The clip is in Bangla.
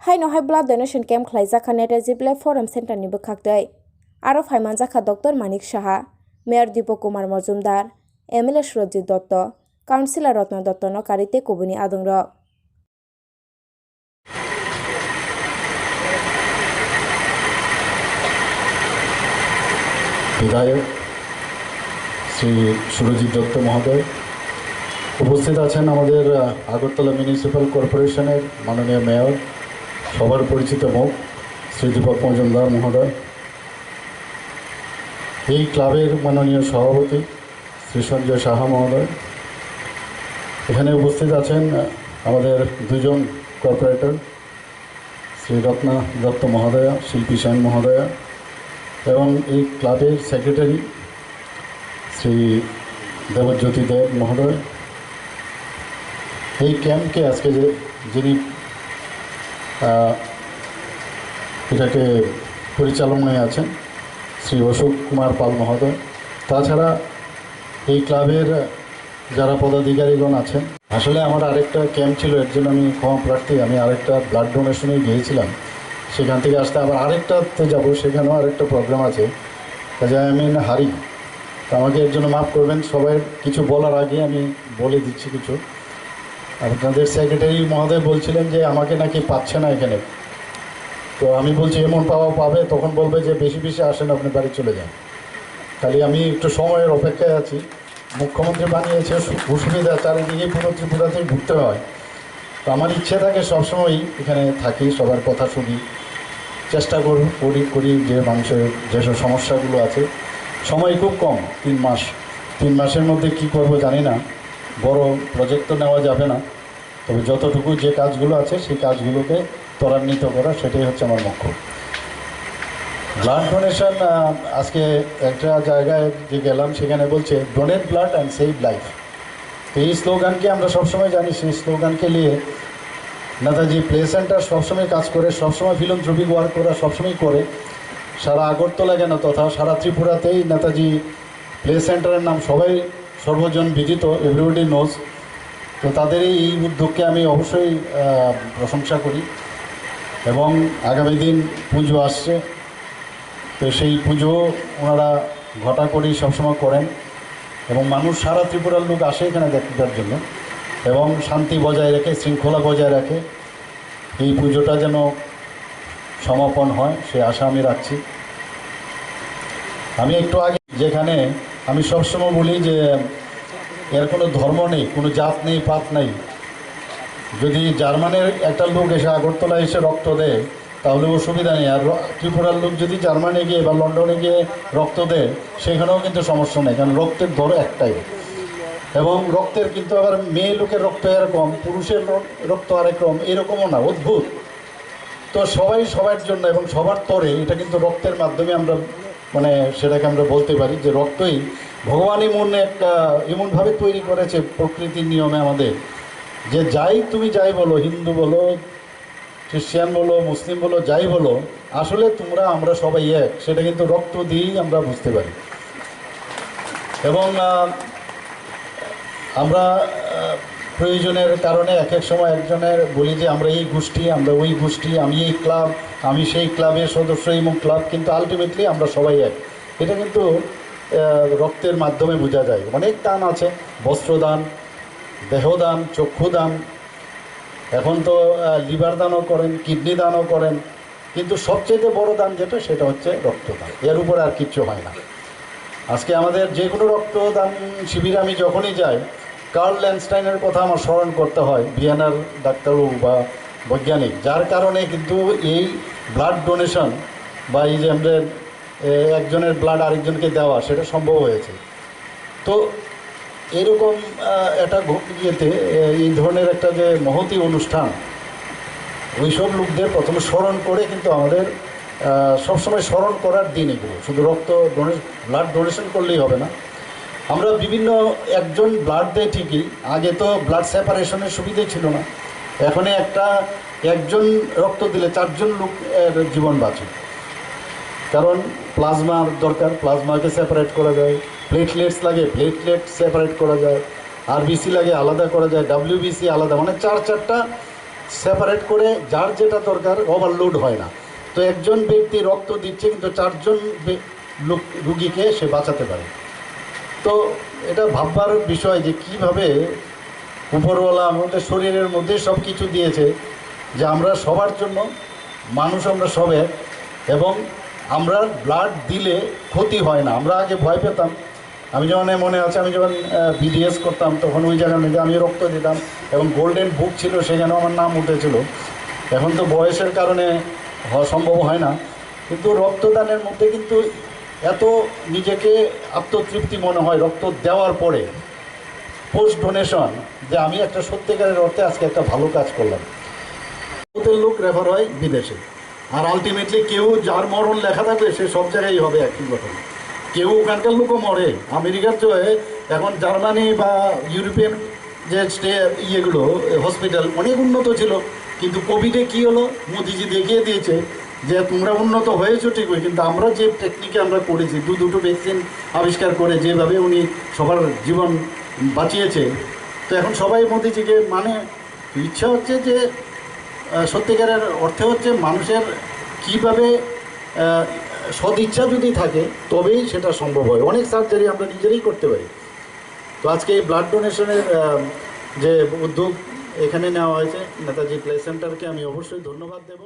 Hai no hai blood donation camp khlaijaka Netaji Forum Center ni bwkhakdai. Aro phaimanjaka Dr. Manik Saha, Mayor Dipak Kumar Majumdar, MLA Surojit Dotto, Councilor Ratna Dotto no karite kubuni adungrok. বিধায়ক শ্রী সুরজিৎ দত্ত মহোদয় উপস্থিত আছেন আমাদের আগরতলা মিউনিসিপ্যাল কর্পোরেশনের মাননীয় মেয়র সবার পরিচিত মুখ শ্রী দীপক মজুমদার মহোদয়, এই ক্লাবের মাননীয় সভাপতি শ্রী সঞ্জয় সাহা মহোদয়, এখানে উপস্থিত আছেন আমাদের দুজন কর্পোরেটর শ্রী রত্না দত্ত মহোদয়া, শিল্পী সেন মহোদয়া এবং এই ক্লাবের সেক্রেটারি শ্রী দেবজ্যোতি দেব মহোদয়। এই ক্যাম্পকে আজকে যিনি এটাকে পরিচালনায় আছেন শ্রী অশোক কুমার পাল মহোদয়, তাছাড়া এই ক্লাবের যারা পদাধিকারীগণ আছেন। আসলে আমার আরেকটা ক্যাম্প ছিল, এর জন্য আমি ক্ষমা প্রার্থী। আমি আরেকটা ব্লাড ডোনেশনে গিয়েছিলাম, সেখান থেকে আসতে আবার আরেকটাতে যাব, সেখানেও আরেকটা প্রোগ্রাম আছে, কাজে আমি হারি, তো আমাকে এর জন্য মাফ করবেন। সবাই কিছু বলার আগে আমি বলে দিচ্ছি কিছু। আপনাদের সেক্রেটারি মহোদয় বলছিলেন যে আমাকে নাকি পাচ্ছে না এখানে, তো আমি বলছি এমন পাবে, তখন বলবে যে বেশি বেশি আসেন, আপনি বাড়ি চলে যান। খালি আমি একটু সময়ের অপেক্ষায় আছি। মুখ্যমন্ত্রী বানিয়েছে অসুবিধা, চারিদিকে পুরো ত্রিপুরাতেই ঘুরতে হয়, তো আমার ইচ্ছে থাকে সবসময়ই এখানে থাকি, সবার কথা শুনি, চেষ্টা করি যে মানুষের যেসব সমস্যাগুলো আছে। সময় খুব কম, 3 মাসের মধ্যে কি করব জানি না, বড় প্রজেক্ট তো নেওয়া যাবে না, তবে যতটুকু যে কাজগুলো আছে সেই কাজগুলোকে ত্বরান্বিত করা, সেটাই হচ্ছে আমার লক্ষ্য। ব্লাড ডোনেশন, আজকে একটা জায়গায় যে গেলাম সেখানে বলছে donate blood and save life. তো এই স্লোগানকে আমরা সবসময় জানি, সেই স্লোগানকে নিয়ে নেতাজি প্লে সেন্টার সবসময় কাজ করে, সবসময় ফিলান্থ্রপিক ওয়ার্ক ওরা সবসময় করে। সারা আগরতলা কেন তথা সারা ত্রিপুরাতেই নেতাজি প্লে সেন্টারের নাম সবাই সর্বজন বিদিত, এভরিবডি নোজ। তো তাদের এই উদ্যোগকে আমি অবশ্যই প্রশংসা করি। এবং আগামী দিন পুজো আসছে, তো সেই পুজো ওনারা ঘটা করেই সবসময় করেন, এবং মানুষ সারা ত্রিপুরার লোক আসে এখানে দেখার জন্য, এবং শান্তি বজায় রেখে, শৃঙ্খলা বজায় রাখে এই পুজোটা যেন সমাপন হয়, সে আশা আমি রাখছি। আমি একটু আগে যেখানে আমি সবসময় বলি যে এর কোনো ধর্ম নেই, কোনো জাত নেই, পাত নেই। যদি জার্মানের একটা লোক এসে আগরতলায় এসে রক্ত দেয় তাহলে অসুবিধা নেই, আর ত্রিপুরার লোক যদি জার্মানি গিয়ে বা লন্ডনে গিয়ে রক্ত দেয় সেখানেও কিন্তু সমস্যা নেই, কারণ রক্তের ধর একটাই। এবং রক্তের কিন্তু আবার মেয়ে লোকের রক্ত এরকম, পুরুষের রক্ত আরেক রকম, এরকমও না, অদ্ভুত। তো সবাই সবার জন্য এবং সবার তরে, এটা কিন্তু রক্তের মাধ্যমে আমরা সেটাকে আমরা বলতে পারি যে রক্তই ভগবানই মনে একটা এমনভাবে তৈরি করেছে প্রকৃতির নিয়মে আমাদের, যে তুমি যাই বলো, হিন্দু বলো, খ্রিস্টান বলো, মুসলিম বলো, যাই বলো, আসলে আমরা সবাই এক, সেটা কিন্তু রক্ত দিয়েই আমরা বুঝতে পারি। এবং আমরা প্রয়োজনের কারণে এক এক সময় একজনের বলি যে আমরা এই গোষ্ঠী, আমরা ওই গোষ্ঠী, আমি এই ক্লাব, আমি সেই ক্লাবের সদস্য, এই ক্লাব, কিন্তু আলটিমেটলি আমরা সবাই এক। এটা কিন্তু রক্তের মাধ্যমে বোঝা যায়। অনেক দান আছে, বস্ত্রদান, দেহদান, চক্ষুদান, এখন তো লিভার দানও করেন, কিডনি দানও করেন, কিন্তু সবচেয়ে বড় দান যেটা, সেটা হচ্ছে রক্তদান। এর উপরে আর কিচ্ছু হয় না। আজকে আমাদের যে কোনো রক্তদান শিবিরে আমি যখনই যাই, কার্ল ল্যান্ডস্টাইনের কথা আমার স্মরণ করতে হয়, ভিয়েনার ডাক্তারবাবু বা বৈজ্ঞানিক, যার কারণে কিন্তু এই ব্লাড ডোনেশন বা এই যে আমাদের একজনের ব্লাড আরেকজনকে দেওয়া, সেটা সম্ভব হয়েছে। তো এরকম একটা ইয়েতে এই ধরনের একটা যে মহতী অনুষ্ঠান, ওইসব লোকদের প্রথমে স্মরণ করে কিন্তু আমাদের সবসময় স্মরণ করার দিন এগুলো। শুধু ব্লাড ডোনেশন করলেই হবে না, আমরা বিভিন্ন একজন ব্লাড দেয় ঠিকই, আগে তো ব্লাড সেপারেশনের সুবিধে ছিল না, এখন একজন রক্ত দিলে 4 জন লোকের জীবন বাঁচে। কারণ প্লাজমার দরকার, প্লাজমাকে সেপারেট করা যায়, প্লেটলেটস লাগে, প্লেটলেট সেপারেট করা যায়, আরবিসি লাগে আলাদা করা যায়, ডাব্লিউবিসি আলাদা, মানে 4টা সেপারেট করে যার যেটা দরকার ওভারলোড হয় না। তো একজন ব্যক্তি রক্ত দিচ্ছে কিন্তু 4 জন রুগীকে সে বাঁচাতে পারে। তো এটা ভাববার বিষয় যে কিভাবে উপরওয়ালা আমাদের শরীরের মধ্যে সব কিছু দিয়েছে যে আমরা সবার জন্য মানুষ, আমরা সব এক, এবং আমরা ব্লাড দিলে ক্ষতি হয় না। আমরা আগে ভয় পেতাম। আমি যখন মনে আছে আমি যখন বিডিএস করতাম তখন ওই জায়গার মধ্যে আমি রক্ত দিতাম এবং গোল্ডেন বুক ছিল, সেখানেও আমার নাম উঠেছিল। এখন তো বয়সের কারণে হওয়া সম্ভব হয় না, কিন্তু রক্তদানের মধ্যে কিন্তু এত নিজেকে আত্মতৃপ্তি মনে হয় রক্ত দেওয়ার পরে, পোস্ট ডোনেশন, যে আমি একটা সত্যিকারের অর্থে আজকে একটা ভালো কাজ করলাম। ওদের লোক রেফার হয় বিদেশে, আর আলটিমেটলি কেউ যার মরণ লেখা থাকবে সে সব জায়গায় হবে একই ঘটনা। কেউ ওখানকার লোকও মরে। আমেরিকার যে এখন জার্মানি বা ইউরোপিয়ান যে ইয়েগুলো হসপিটাল অনেক উন্নত ছিল, কিন্তু কোভিডে কী হলো, মোদিজি দেখিয়ে দিয়েছে যে তোমরা উন্নত হয়েছো ঠিকই, কিন্তু আমরা যে টেকনিকে আমরা করেছি, দুটো ভ্যাকসিন আবিষ্কার করে যেভাবে উনি সবার জীবন বাঁচিয়েছে, তো এখন সবাই মোদিজিকে মানে ইচ্ছা হচ্ছে যে সত্যিকারের অর্থে হচ্ছে মানুষের কীভাবে সদিচ্ছা যদি থাকে তবেই সেটা সম্ভব হয়। অনেক সার্জারি আমরা নিজেরাই করতে পারি। তো আজকে এই ব্লাড ডোনেশনের যে উদ্যোগ এখানে নেওয়া হয়েছে, নেতাজি প্লে সেন্টারকে আমি অবশ্যই ধন্যবাদ দেব।